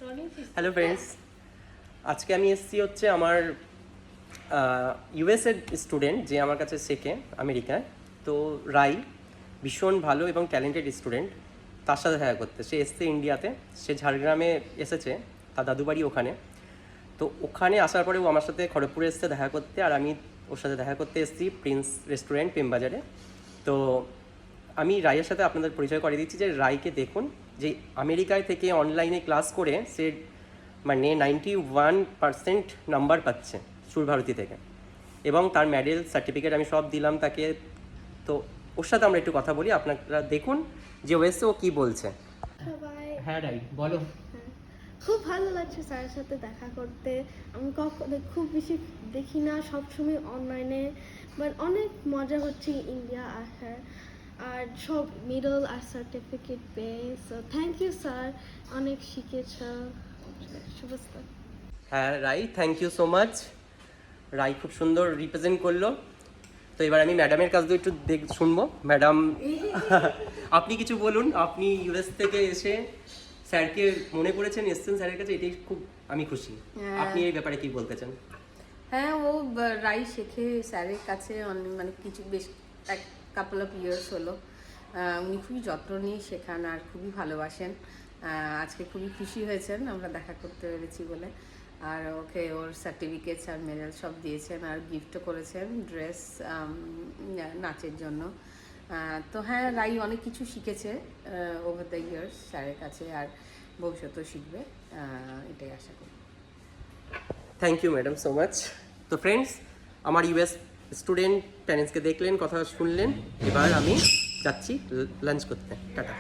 Hello friends, আজকে আমি এসেছি হচ্ছে আমার ইউএসএর স্টুডেন্ট যে আমার কাছে শেখে আমেরিকায়। তো রাই ভীষণ ভালো এবং ট্যালেন্টেড স্টুডেন্ট, তার সাথে দেখা করতে সে এসছে ইন্ডিয়াতে। সে ঝাড়গ্রামে এসেছে, তার দাদু বাড়ি ওখানে। তো ওখানে আসার পরে ও আমার সাথে খড়গপুরে এসছে দেখা করতে, আর আমি ওর সাথে দেখা করতে এসেছি প্রিন্স রেস্টুরেন্ট প্রেমবাজারে। তো আমি রাইয়ের সাথে আপনাদের পরিচয় করে দিচ্ছি যে রাইকে দেখুন, যে আমেরিকায় থেকে অনলাইনে ক্লাস করে সে মানে 91% নাম্বার পাচ্ছে সুরভারতী থেকে, এবং তার মেডেল সার্টিফিকেট আমি সব দিলাম তাকে। তো ওর সাথে আমরা একটু কথা বলি, আপনারা দেখুন যে ওয়েসে ও কী বলছে। সবাই হ্যাঁ রাই বলো। খুব ভালো লাগছে স্যারের সাথে দেখা করতে। আমি কখনো খুব বেশি দেখি না, সবসময় অনলাইনে, বাট অনেক মজা হচ্ছে ইন্ডিয়া আসার, আর সব মেডেল আর সার্টিফিকেট পেয়ে। সো থ্যাংক ইউ স্যার, অনেক শিখেছ। শুভেচ্ছা। হ্যাঁ রাই, থ্যাংক ইউ সো মাচ। রাই খুব সুন্দর রিপ্রেজেন্ট করলো। তো এবার আমি ম্যাডামের কাছ দিয়ে একটু শুনবো। ম্যাডাম আপনি কিছু বলুন, আপনি ইউএস থেকে এসে স্যারকে মনে করেছেন, এসছেন স্যারের কাছে, এটাই খুব আমি খুশি। আপনি এই ব্যাপারে কি বলতে চান? হ্যাঁ, ও রাই শেখে স্যারের কাছে মানে কিছু বেশ এক কাপল অফ ইয়ার্স হলো। উনি খুবই যত্ন নিয়ে শেখান আর খুবই ভালোবাসেন। আজকে খুবই খুশি হয়েছেন আমরা দেখা করতে পেরেছি বলে। আর ওকে ওর সার্টিফিকেটস আর মেডেল সব দিয়েছেন, আর গিফটও করেছেন ড্রেস নাচের জন্য। তো হ্যাঁ, রাই অনেক কিছু শিখেছে ওভার দ্য ইয়ার্স স্যারের কাছে, আর ভবিষ্যতেও শিখবে, এটাই আশা করি। Thank you madam so much. তো ফ্রেন্ডস, আমার ইউএস স্টুডেন্ট প্যারেন্টসকে দেখলেন, কথা শুনলেন, এবার আমি যাচ্ছি লাঞ্চ করতে। টাটা।